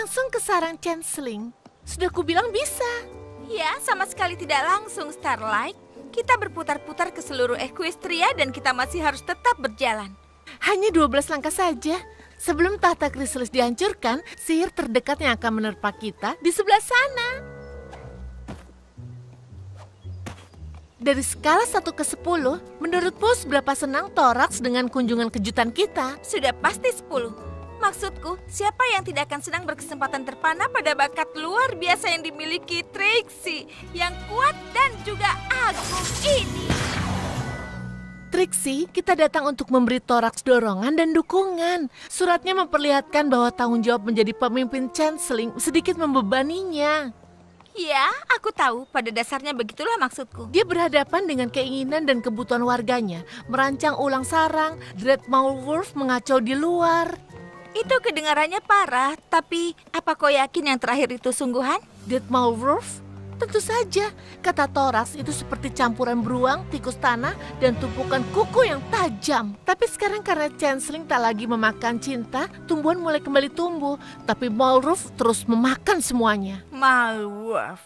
Langsung ke sarang Changeling. Sudah kubilang bisa. Ya, sama sekali tidak langsung, Starlight. Kita berputar-putar ke seluruh Equestria dan kita masih harus tetap berjalan. Hanya 12 langkah saja. Sebelum tahta Chrysalis dihancurkan, sihir terdekat yang akan menerpa kita di sebelah sana. Dari skala 1 ke 10, menurutmu seberapa senang Thorax dengan kunjungan kejutan kita? Sudah pasti 10. Maksudku, siapa yang tidak akan senang berkesempatan terpana pada bakat luar biasa yang dimiliki Trixie, yang kuat dan juga agung ini? Trixie, kita datang untuk memberi Thorax dorongan dan dukungan. Suratnya memperlihatkan bahwa tanggung jawab menjadi pemimpin Changeling sedikit membebaninya. Ya, aku tahu. Pada dasarnya begitulah maksudku. Dia berhadapan dengan keinginan dan kebutuhan warganya, merancang ulang sarang, Dreadmaul Wolf mengacau di luar. Itu kedengarannya parah, tapi apa kau yakin yang terakhir itu sungguhan? Dreadmaul Wolf? Tentu saja, kata Thorax itu seperti campuran beruang, tikus tanah, dan tumpukan kuku yang tajam. Tapi sekarang karena Changeling tak lagi memakan cinta, tumbuhan mulai kembali tumbuh. Tapi Malruf terus memakan semuanya. Malruf?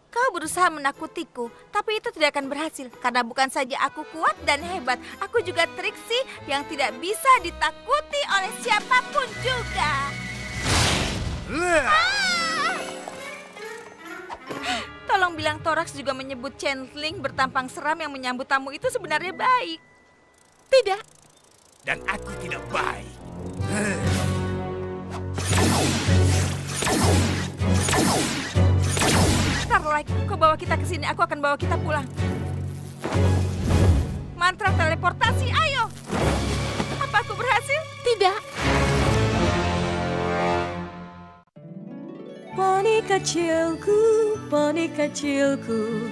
Kau berusaha menakutiku, tapi itu tidak akan berhasil. Karena bukan saja aku kuat dan hebat, aku juga Trixie yang tidak bisa ditakuti oleh siapapun juga. Tolong bilang Thorax juga menyebut Changeling bertampang seram yang menyambut tamu itu sebenarnya baik. Tidak. Dan aku tidak baik. Starlight, kau bawa kita ke sini, aku akan bawa kita pulang. Mantra teleportasi, ayo. Apa aku berhasil? Tidak. Poni kecilku, poni kecilku.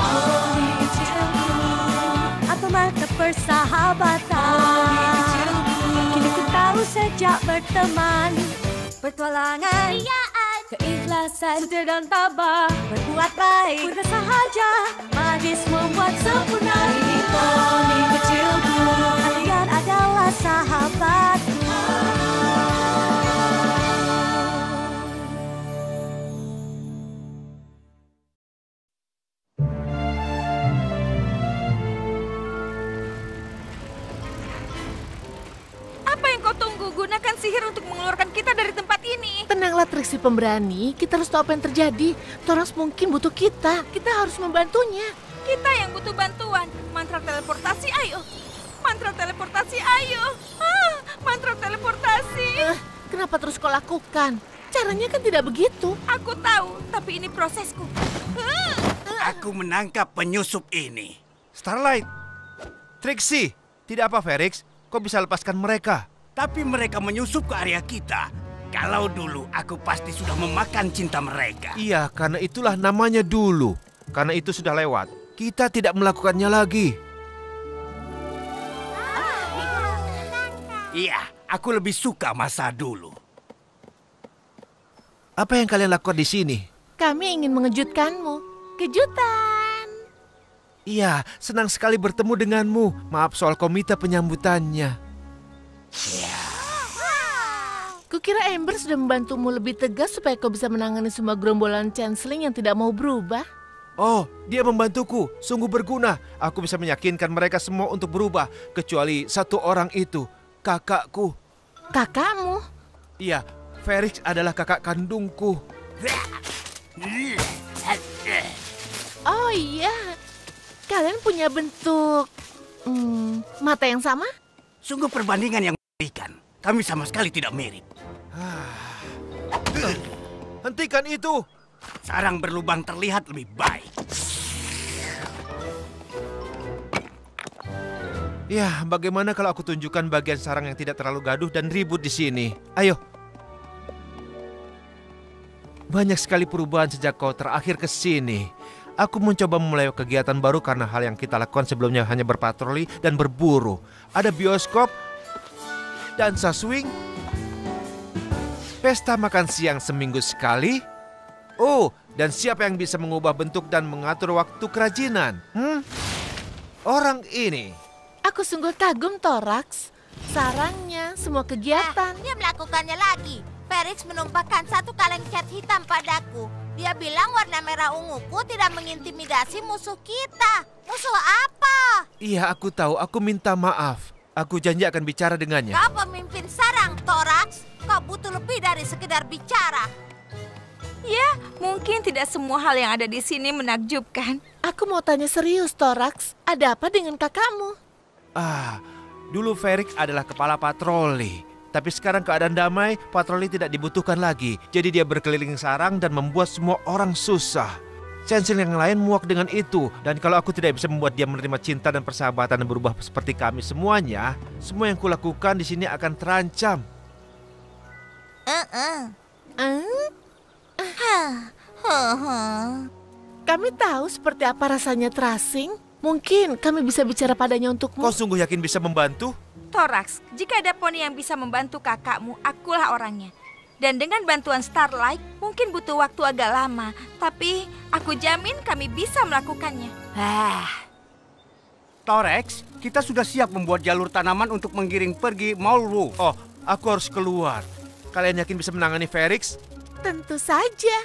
Poni kecilku, apa mata persahabatan? Kini ku tahu sejak berteman, petualangan, keikhlasan, setia dan tabah, berbuat baik, mudah sahaja, magis membuat sempurna. Ini poni kecilku, kalian adalah sahabatku. Gunakan sihir untuk mengeluarkan kita dari tempat ini. Tenanglah Trixie pemberani, kita harus tahu apa yang terjadi. Thorax mungkin butuh kita harus membantunya. Kita yang butuh bantuan. Mantra teleportasi, ayo. Mantra teleportasi, ayo. Mantra teleportasi. Kenapa terus kau lakukan? Caranya kan tidak begitu. Aku tahu, tapi ini prosesku. Aku menangkap penyusup ini. Starlight, Trixie, tidak apa Ferrix, kau bisa lepaskan mereka. Tapi mereka menyusup ke area kita. Kalau dulu aku pasti sudah memakan cinta mereka. Iya, karena itulah namanya dulu. Karena itu sudah lewat. Kita tidak melakukannya lagi. Iya, aku lebih suka masa dulu. Apa yang kalian lakukan di sini? Kami ingin mengejutkanmu. Kejutan. Iya, senang sekali bertemu denganmu. Maaf soal komite penyambutannya. Kukira Ember sudah membantumu lebih tegas supaya kau bisa menangani semua gerombolan Changeling yang tidak mau berubah. Oh, dia membantuku. Sungguh berguna. Aku bisa meyakinkan mereka semua untuk berubah. Kecuali satu orang itu, kakakku. Kakakmu? Iya, Ferrix adalah kakak kandungku. Oh iya, kalian punya bentuk mata yang sama? Sungguh perbandingan yang mengerikan. Kami sama sekali tidak mirip. Hentikan itu! Sarang berlubang terlihat lebih baik. Ya, bagaimana kalau aku tunjukkan bagian sarang yang tidak terlalu gaduh dan ribut di sini? Ayo. Banyak sekali perubahan sejak kau terakhir ke sini. Aku mencoba memulai kegiatan baru karena hal yang kita lakukan sebelumnya hanya berpatroli dan berburu. Ada bioskop, dansa swing, pesta makan siang seminggu sekali. Oh, dan siapa yang bisa mengubah bentuk dan mengatur waktu kerajinan? Orang ini. Aku sungguh kagum, Thorax. sarangnya, semua kegiatan. Dia melakukannya lagi. Felix menumpahkan satu kaleng cat hitam padaku. Dia bilang warna merah unguku tidak mengintimidasi musuh kita. Musuh apa? Iya, aku tahu. Aku minta maaf. Aku janji akan bicara dengannya. Kau pemimpin sarang, Thorax. Kau butuh lebih dari sekedar bicara. Ya, mungkin tidak semua hal yang ada di sini menakjubkan. Aku mau tanya serius, Thorax. Ada apa dengan kakakmu? Dulu Felix adalah kepala patroli. Tapi sekarang keadaan damai, patroli tidak dibutuhkan lagi. Jadi dia berkeliling sarang dan membuat semua orang susah. Chanceling yang lain muak dengan itu. Dan kalau aku tidak bisa membuat dia menerima cinta dan persahabatan dan berubah seperti kami semuanya, semua yang kulakukan di sini akan terancam. Kami tahu seperti apa rasanya terasing. Mungkin kami bisa bicara padanya untukmu. Kau sungguh yakin bisa membantu? Thorax, jika ada poni yang bisa membantu kakakmu, akulah orangnya. Dan dengan bantuan Starlight, mungkin butuh waktu agak lama. Tapi aku jamin kami bisa melakukannya. Thorax, kita sudah siap membuat jalur tanaman untuk menggiring pergi Maulwolf. Oh, aku harus keluar. Kalian yakin bisa menangani Felix? Tentu saja.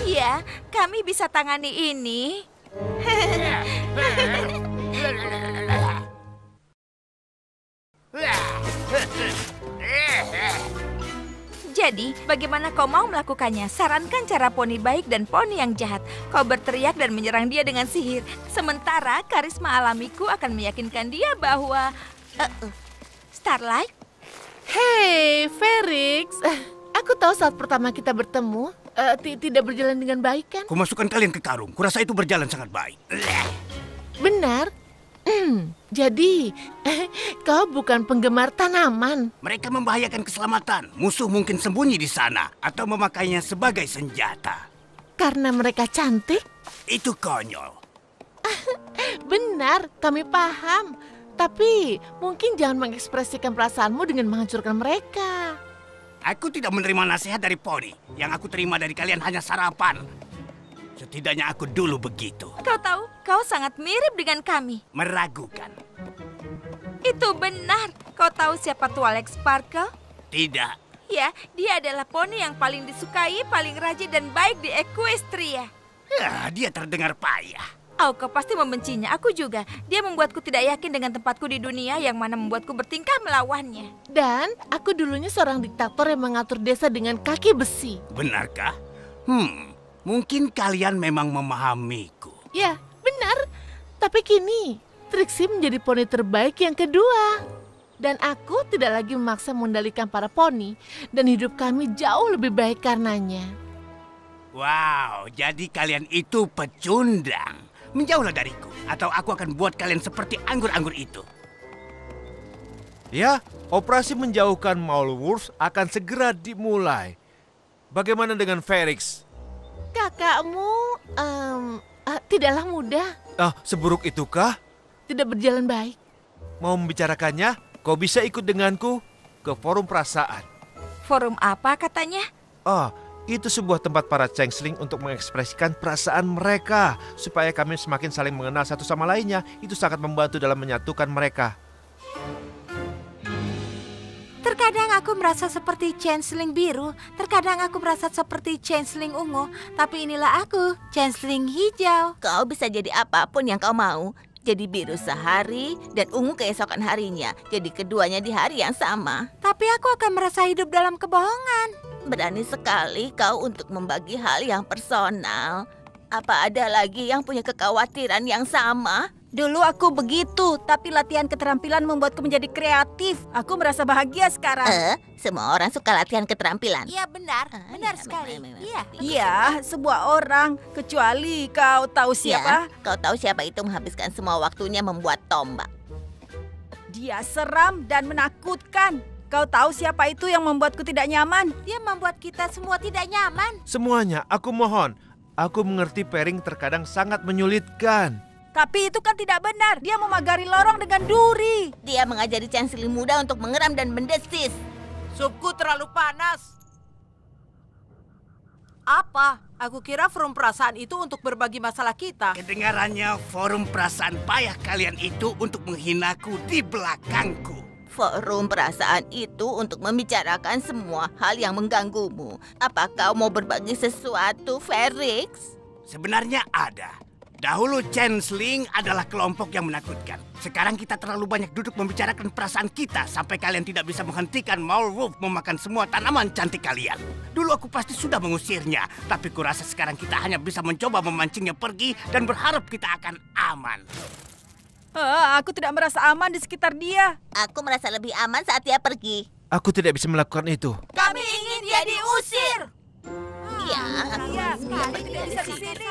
Iya, kami bisa tangani ini. Jadi, bagaimana kau mau melakukannya? Sarankan cara poni baik dan poni yang jahat. Kau berteriak dan menyerang dia dengan sihir. Sementara karisma alamiku akan meyakinkan dia bahwa... Starlight? Hei, Felix. Aku tahu saat pertama kita bertemu, tidak berjalan dengan baik kan? Kumasukkan kalian ke karung. Kurasa itu berjalan sangat baik. Benar. Jadi, kau bukan penggemar tanaman. Mereka membahayakan keselamatan. Musuh mungkin sembunyi di sana atau memakainya sebagai senjata. Karena mereka cantik? Itu konyol. Benar, kami paham. Tapi mungkin jangan mengekspresikan perasaanmu dengan menghancurkan mereka. Aku tidak menerima nasihat dari poni. Yang aku terima dari kalian hanya sarapan. Setidaknya aku dulu begitu. Kau tahu, kau sangat mirip dengan kami. Meragukan. Itu benar. Kau tahu siapa Twalex Sparkle? Tidak. Ya, dia adalah poni yang paling disukai, paling rajin dan baik di Equestria. Dia terdengar payah. Oh, kau pasti membencinya. Aku juga. Dia membuatku tidak yakin dengan tempatku di dunia yang mana membuatku bertingkah melawannya. Dan aku dulunya seorang diktator yang mengatur desa dengan kaki besi. Benarkah? Mungkin kalian memang memahamiku. Ya, benar. Tapi kini, Trixie menjadi poni terbaik yang kedua. Dan aku tidak lagi memaksa mengendalikan para poni. Dan hidup kami jauh lebih baik karenanya. Wow, jadi kalian itu pecundang. Menjauhlah dariku, atau aku akan buat kalian seperti anggur-anggur itu. Ya, operasi menjauhkan Maulwolf akan segera dimulai. Bagaimana dengan Felix? Kakakmu, tidaklah mudah. Seburuk itukah? Tidak berjalan baik. Mau membicarakannya? Kau bisa ikut denganku ke forum perasaan. Forum apa katanya? Itu sebuah tempat para changeling untuk mengekspresikan perasaan mereka. Supaya kami semakin saling mengenal satu sama lainnya. Itu sangat membantu dalam menyatukan mereka. Terkadang aku merasa seperti changeling biru. Terkadang aku merasa seperti changeling ungu. Tapi inilah aku, changeling hijau. Kau bisa jadi apapun yang kau mau. Jadi biru sehari dan ungu keesokan harinya. Jadi keduanya di hari yang sama. Tapi aku akan merasa hidup dalam kebohongan. Berani sekali kau untuk membagi hal yang personal. Apa ada lagi yang punya kekhawatiran yang sama? Dulu aku begitu, tapi latihan keterampilan membuatku menjadi kreatif. Aku merasa bahagia sekarang. Semua orang suka latihan keterampilan. Iya benar, benar sekali. Iya. Iya, sebuah orang. Kecuali kau tahu siapa? Ya, kau tahu siapa itu menghabiskan semua waktunya membuat tombak. Dia seram dan menakutkan. Kau tahu siapa itu yang membuatku tidak nyaman? Dia membuat kita semua tidak nyaman. Semuanya, aku mohon. Aku mengerti pairing terkadang sangat menyulitkan. Tapi itu kan tidak benar. Dia memagari lorong dengan duri. Dia mengajari chanceling muda untuk mengeram dan mendesis. Supku terlalu panas. Apa? Aku kira forum perasaan itu untuk berbagi masalah kita. Kedengarannya forum perasaan payah kalian itu untuk menghinaku di belakangku. Forum perasaan itu untuk membicarakan semua hal yang mengganggumu. Apa kau mau berbagi sesuatu, Felix? Sebenarnya ada. Dahulu Changeling adalah kelompok yang menakutkan. Sekarang kita terlalu banyak duduk membicarakan perasaan kita sampai kalian tidak bisa menghentikan Malwolf memakan semua tanaman cantik kalian. Dulu aku pasti sudah mengusirnya, tapi kurasa sekarang kita hanya bisa mencoba memancingnya pergi dan berharap kita akan aman. Aku tidak merasa aman di sekitar dia. Aku merasa lebih aman saat dia pergi. Aku tidak bisa melakukan itu. Kami ingin dia diusir. Iya, Kami tidak bisa di sini.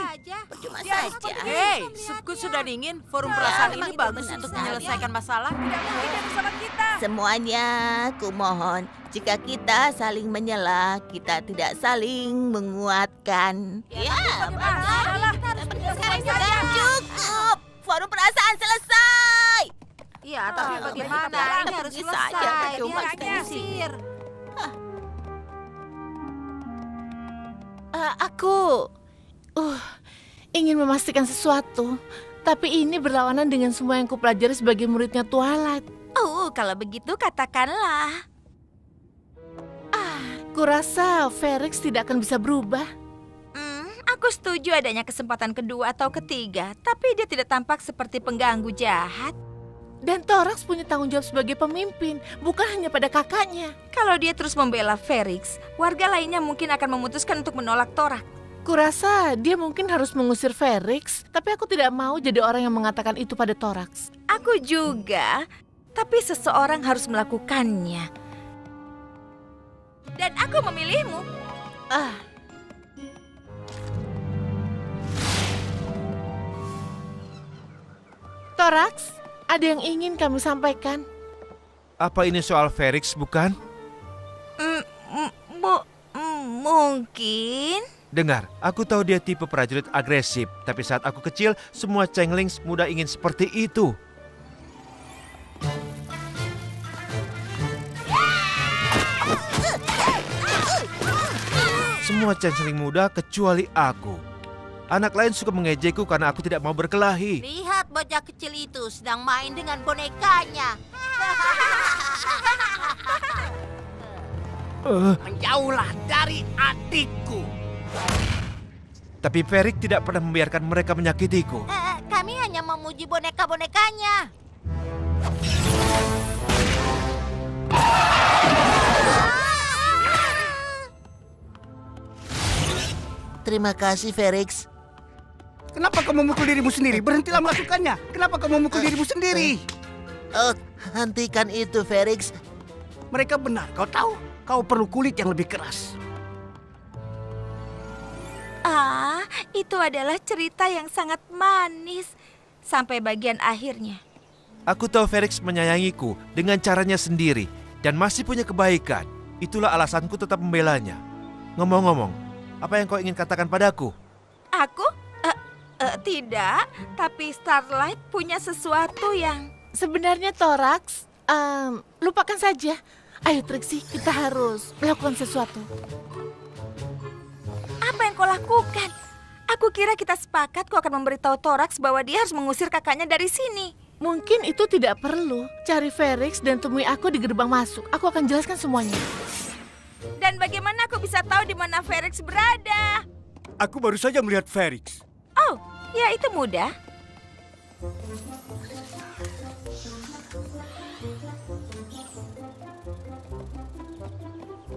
percuma saja. Hei, supku sudah dingin. Forum perasaan memang ini itu bagus benar untuk sekali. menyelesaikan masalah. Tidak mungkin dia bersama kita. Semuanya, kumohon, jika kita saling menyela, kita tidak saling menguatkan. Ya, Salah. sekarang juga. Cukup, forum perasaan selesai. Iya, tapi bagaimana? Ini harus Pergi selesai. saja, Dia cuma harus diusir. Aku ingin memastikan sesuatu, tapi ini berlawanan dengan semua yang kupelajari sebagai muridnya Twilight. Kalau begitu katakanlah. Kurasa Felix tidak akan bisa berubah. Aku setuju adanya kesempatan kedua atau ketiga, tapi dia tidak tampak seperti pengganggu jahat. Dan Thorax punya tanggung jawab sebagai pemimpin, bukan hanya pada kakaknya. Kalau dia terus membela Felix, warga lainnya mungkin akan memutuskan untuk menolak Thorax. Kurasa dia mungkin harus mengusir Felix, tapi aku tidak mau jadi orang yang mengatakan itu pada Thorax. Aku juga, tapi seseorang harus melakukannya. Dan aku memilihmu. Thorax, ada yang ingin kami sampaikan. Apa ini soal Felix, bukan? Mungkin. Dengar, aku tahu dia tipe prajurit agresif, tapi saat aku kecil, semua Changelings muda ingin seperti itu. Semua Changeling muda kecuali aku. Anak lain suka mengejekku karena aku tidak mau berkelahi. Lihat bocah kecil itu sedang main dengan bonekanya. Menjauhlah dari adikku. Tapi Felix tidak pernah membiarkan mereka menyakitiku. Kami hanya memuji boneka-bonekanya. Terima kasih, Felix. Kenapa kau memukul dirimu sendiri? Berhentilah melakukannya. Kenapa kau memukul dirimu sendiri? Oh, hentikan itu, Felix. Mereka benar, kau tahu. Kau perlu kulit yang lebih keras. Itu adalah cerita yang sangat manis. Sampai bagian akhirnya. Aku tahu Felix menyayangiku dengan caranya sendiri dan masih punya kebaikan. Itulah alasanku tetap membelanya. Ngomong-ngomong, apa yang kau ingin katakan padaku? Aku? Tidak, tapi Starlight punya sesuatu yang... Sebenarnya Thorax, lupakan saja. Ayo Trixie, kita harus melakukan sesuatu. Apa yang kau lakukan? Aku kira kita sepakat kau akan memberitahu Thorax bahwa dia harus mengusir kakaknya dari sini. Mungkin itu tidak perlu. Cari Felix dan temui aku di gerbang masuk. Aku akan jelaskan semuanya. Dan bagaimana aku bisa tahu di mana Felix berada? Aku baru saja melihat Felix. Oh, ya itu mudah.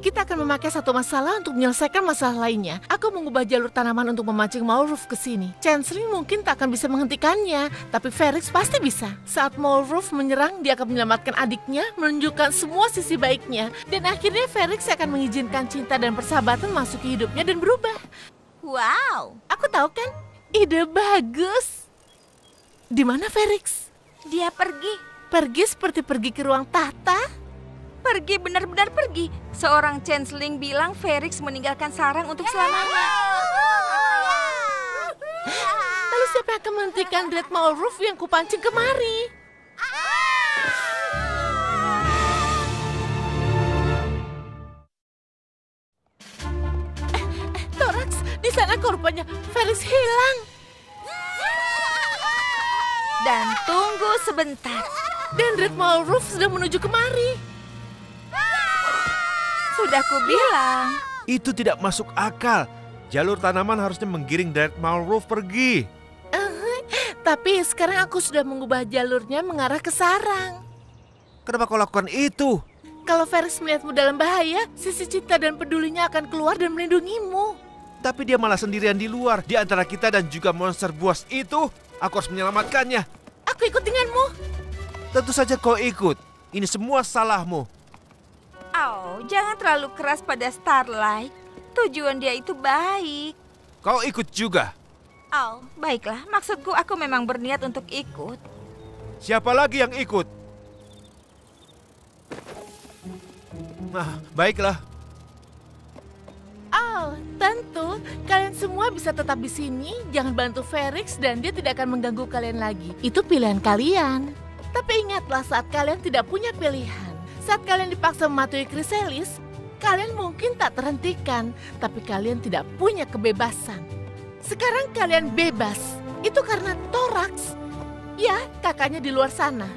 Kita akan memakai satu masalah untuk menyelesaikan masalah lainnya. Aku mengubah jalur tanaman untuk memancing Malwolf ke sini. Chanceling mungkin tak akan bisa menghentikannya, tapi Felix pasti bisa. Saat Malwolf menyerang, dia akan menyelamatkan adiknya, menunjukkan semua sisi baiknya. Dan akhirnya Felix akan mengizinkan cinta dan persahabatan masuk ke hidupnya dan berubah. Wow, Aku tahu kan? Ide bagus. Di mana Felix? dia pergi. Pergi seperti pergi ke ruang tahta? Pergi, benar-benar pergi. Seorang Changeling bilang Felix meninggalkan sarang untuk selamanya. Lalu siapa yang akan menghentikan Dread Malwolf yang kupancing kemari? Thorax, kok rupanya Felix hilang. Dan tunggu sebentar. Dan Red Mole Roof sudah menuju kemari. Sudah kubilang. Itu tidak masuk akal. Jalur tanaman harusnya menggiring Red Mole Roof pergi. Tapi sekarang aku sudah mengubah jalurnya mengarah ke sarang. Kenapa kau lakukan itu? Kalau Felix melihatmu dalam bahaya, sisi cinta dan pedulinya akan keluar dan melindungimu. Tapi dia malah sendirian di luar, di antara kita dan juga monster buas itu. Aku harus menyelamatkannya. Aku ikut denganmu. Tentu saja kau ikut. Ini semua salahmu. Oh, jangan terlalu keras pada Starlight. Tujuan dia itu baik. Kau ikut juga. Oh, baiklah. Maksudku aku memang berniat untuk ikut. Siapa lagi yang ikut? Nah, baiklah. Oh, tentu. Kalian semua bisa tetap di sini. Jangan bantu Felix dan dia tidak akan mengganggu kalian lagi. Itu pilihan kalian. Tapi ingatlah saat kalian tidak punya pilihan. Saat kalian dipaksa mematuhi Chrysalis, kalian mungkin tak terhentikan. Tapi kalian tidak punya kebebasan. Sekarang kalian bebas. Itu karena Thorax. Ya, kakaknya di luar sana.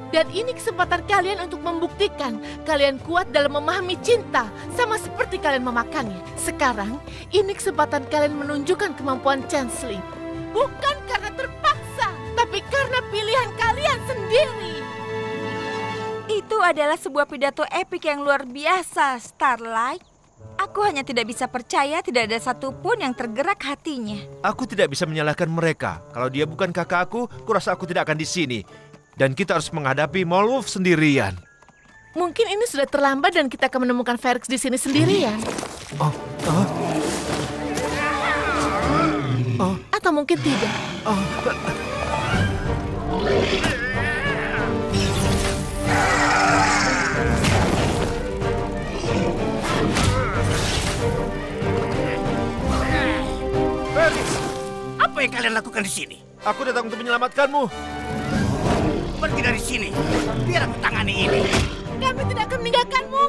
Dan ini kesempatan kalian untuk membuktikan kalian kuat dalam memahami cinta, sama seperti kalian memakannya. Sekarang, ini kesempatan kalian menunjukkan kemampuan Changeling. Bukan karena terpaksa, tapi karena pilihan kalian sendiri. Itu adalah sebuah pidato epik yang luar biasa, Starlight. Aku hanya tidak bisa percaya tidak ada satupun yang tergerak hatinya. Aku tidak bisa menyalahkan mereka. Kalau dia bukan kakakku, kurasa aku tidak akan di sini. Dan kita harus menghadapi Mole Wolf sendirian. Mungkin ini sudah terlambat dan kita akan menemukan Felix di sini sendirian. Atau mungkin tidak. Felix, apa yang kalian lakukan di sini? Aku datang untuk menyelamatkanmu. Pergi dari sini. Biar aku tangani ini. Kami tidak akan meninggalkanmu.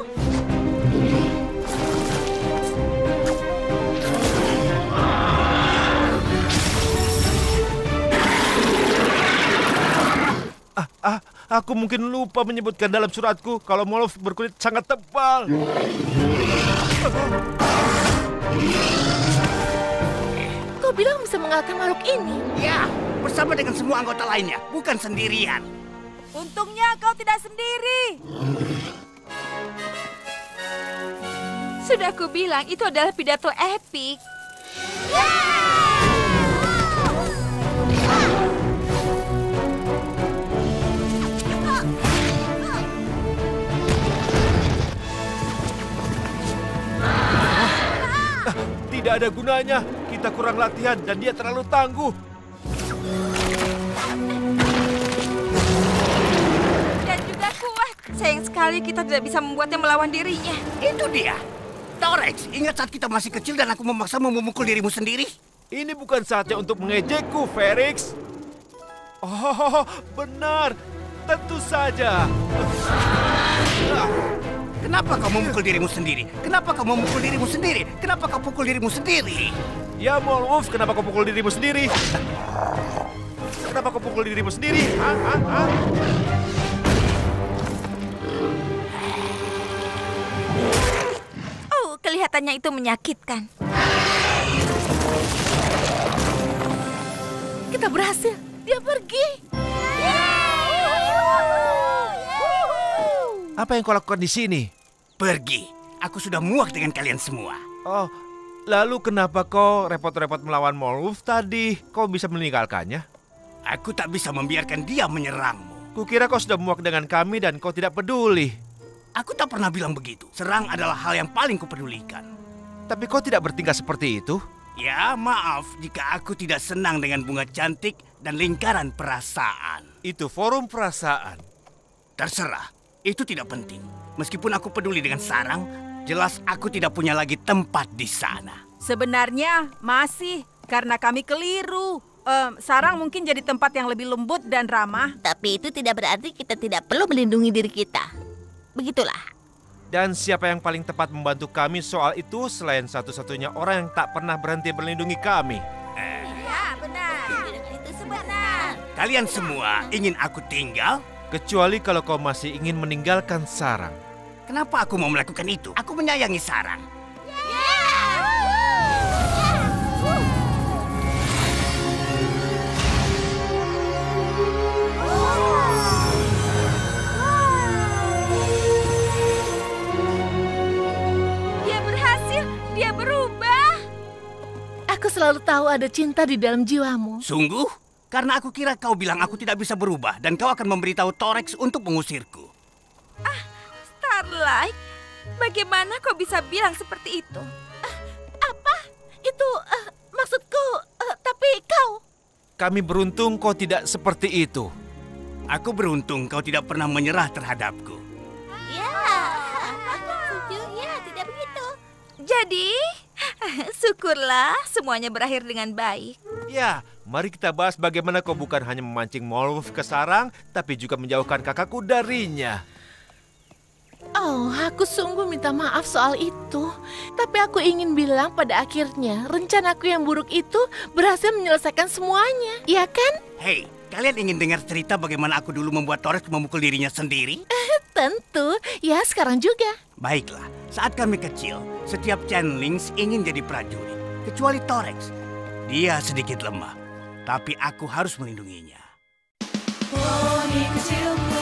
Aku mungkin lupa menyebutkan dalam suratku kalau Mole Wolf berkulit sangat tebal. Kau bilang bisa mengalahkan makhluk ini? Ya, bersama dengan semua anggota lainnya, bukan sendirian. Untungnya kau tidak sendiri. Sudah kubilang itu adalah pidato epik. Tidak ada gunanya. Kita kurang latihan dan dia terlalu tangguh. Dan juga kuat. Sayang sekali kita tidak bisa membuatnya melawan dirinya. Itu dia. Thorax, ingat saat kita masih kecil dan aku memaksamu memukul dirimu sendiri? Ini bukan saatnya untuk mengejekku, Felix. Oh, benar. Tentu saja. Kenapa kau memukul dirimu sendiri? Kenapa kau memukul dirimu sendiri? Kenapa kau pukul dirimu sendiri? Ya, Mole Wolf, kenapa kau pukul dirimu sendiri? Kenapa kau pukul dirimu sendiri? Oh, kelihatannya itu menyakitkan. Kita berhasil. Dia pergi. Apa yang kau lakukan di sini? Pergi. Aku sudah muak dengan kalian semua. Oh, lalu kenapa kau repot-repot melawan Mole Wolf tadi? Kau bisa meninggalkannya? Aku tak bisa membiarkan dia menyerangmu. Kukira kau sudah muak dengan kami dan kau tidak peduli. Aku tak pernah bilang begitu. Serang adalah hal yang paling kupedulikan. Tapi kau tidak bertingkah seperti itu. Ya, maaf jika aku tidak senang dengan bunga cantik dan lingkaran perasaan. Itu forum perasaan. Terserah, itu tidak penting. Meskipun aku peduli dengan sarang, jelas aku tidak punya lagi tempat di sana. Sebenarnya masih, karena kami keliru. Sarang mungkin jadi tempat yang lebih lembut dan ramah. Tapi itu tidak berarti kita tidak perlu melindungi diri kita. Begitulah. Dan siapa yang paling tepat membantu kami soal itu selain satu-satunya orang yang tak pernah berhenti melindungi kami? Ya, benar. Itu sebenar. Kalian semua ingin aku tinggal? Kecuali kalau kau masih ingin meninggalkan sarang. Kenapa aku mau melakukan itu? Aku menyayangi sarang. Dia berhasil. Dia berubah. Aku selalu tahu ada cinta di dalam jiwamu. Sungguh? Karena aku kira kau bilang aku tidak bisa berubah dan kau akan memberitahu Torex untuk mengusirku. Starlight, bagaimana kau bisa bilang seperti itu? Apa? Itu maksudku, tapi kau... Kami beruntung kau tidak seperti itu. Aku beruntung kau tidak pernah menyerah terhadapku. Ya, aku setuju. Ya, tidak begitu. Jadi, syukurlah semuanya berakhir dengan baik. Ya, mari kita bahas bagaimana kau bukan hanya memancing Malwolf ke sarang, tapi juga menjauhkan kakakku darinya. Oh, aku sungguh minta maaf soal itu. Tapi aku ingin bilang pada akhirnya rencanaku yang buruk itu berhasil menyelesaikan semuanya. Iya kan? Hei, kalian ingin dengar cerita bagaimana aku dulu membuat Torex memukul dirinya sendiri? Tentu. Ya, sekarang juga. Baiklah, saat kami kecil, setiap Changelings ingin jadi prajurit. Kecuali Torex. Dia sedikit lemah, tapi aku harus melindunginya. Poni kecilku